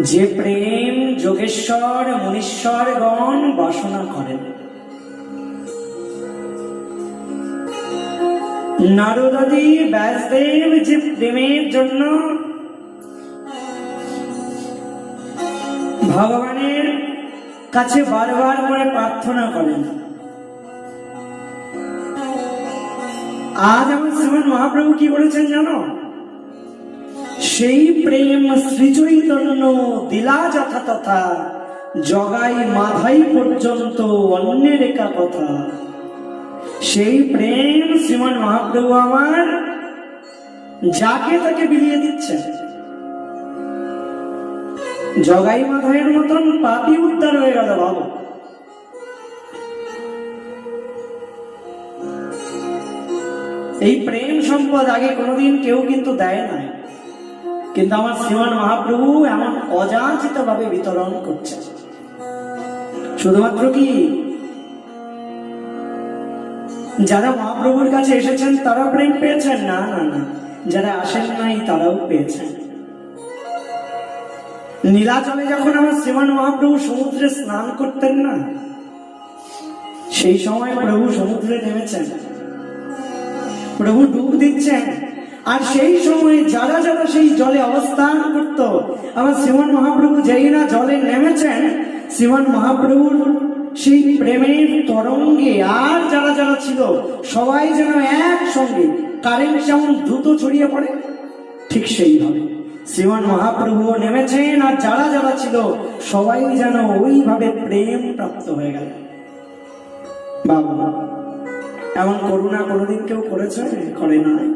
যে প্রেম যোগেশ্বর মুনীশ্বরগণ বাসনা করেন, নারদাদি ব্যাসদেব যে প্রেমের জন্য ভগবানের কাছে বারবার করে প্রার্থনা করেন, আজ আমার শ্রীমান মহাপ্রভু কি বলেছেন জানো? সেই প্রেম শ্রীচৈতন্য দিলা যথা তথা, জগাই মাধাই পর্যন্ত অন্যের একা কথা। সেই প্রেম শ্রীমান মহাপ্রভু আমার যাকে তাকে বিলিয়ে দিচ্ছেন। জগাই মাধাইয়ের মতন পাপী উদ্ধার হয়ে গেল। ভাবো, এই প্রেম সম্পদ আগে কোনোদিন কেউ কিন্তু দেয় না, কিন্তু আমার শ্রীমান মহাপ্রভু এমন অযাচিত ভাবে বিতরণ করছে। শুধুমাত্র কি যারা মহাপ্রভুর কাছে এসেছেন তারা প্রেম পেয়েছেন? না না না, যারা আসেন নাই তারাও পেয়েছেন। নীলাচলে যখন আমার শ্রীমান মহাপ্রভু সমুদ্রে স্নান করতেন না, সেই সময় প্রভু সমুদ্রে নেমেছেন, প্রভু ডুব দিচ্ছেন, আর সেই সময় যারা যারা সেই জলে অবস্থান করত, আমার শ্রীমান মহাপ্রভু যেই না জলে নেমেছেন, শ্রীমান মহাপ্রভুর সেই প্রেমের তরঙ্গে আর যারা যারা ছিল সবাই যেন একসঙ্গে কারেন্ট যেমন দ্রুত ছড়িয়ে পড়ে, ঠিক সেইভাবে শ্রীমান মহাপ্রভু নেমেছেন, আর যারা যারা ছিল সবাই যেন ওইভাবে প্রেম প্রাপ্ত হয়ে গেল। বাবা, এমন করুণা কোনোদিন কেউ করেছে? করে নাই।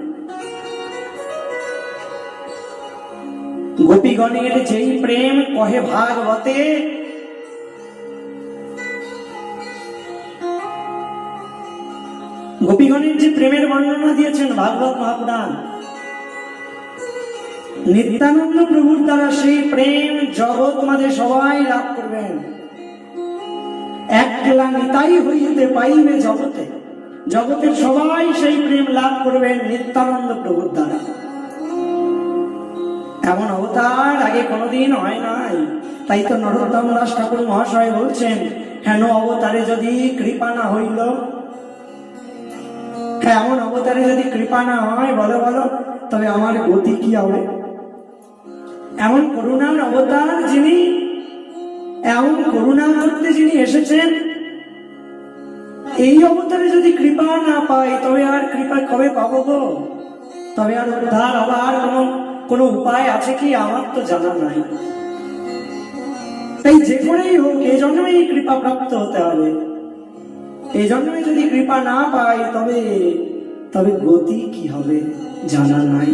গোপীগণের যেই প্রেম কহে ভাগবতে, গোপীগণের যে প্রেমের বর্ণনা দিয়েছেন ভাগবত মহাপুরাণ, নিত্যানন্দ প্রভুর দ্বারা সেই প্রেম জগৎ মাঝে সবাই লাভ করবেন। একলা নিতাই হইতে পাইবে জগতে, জগতের সবাই সেই প্রেম লাভ করবেন নিত্যানন্দ প্রভুর দ্বারা। এমন অবতার আগে কোনোদিন হয় নাই। তাই তো নরোত্তম দাস ঠাকুর মহাশয় বলছেন, হেন অবতারে যদি কৃপা না হইল, এমন অবতারে যদি কৃপা না হয়, বলো বলো তবে আমার গতি কি হবে? এমন করুণার অবতার যিনি, এমন করুণা করতে যিনি এসেছেন, এই অবতারে যদি কৃপা না পাই তবে আর কৃপা কবে পাবো গো? তবে আর উদ্ধার হবার কোনো উপায় আছে কি? আমার তো জানা নাই। তাই যে করেই হোক এই জন্যই কৃপা প্রাপ্ত হতে হবে। এই জন্যই যদি কৃপা না পাই তবে তবে গতি কি হবে জানা নাই।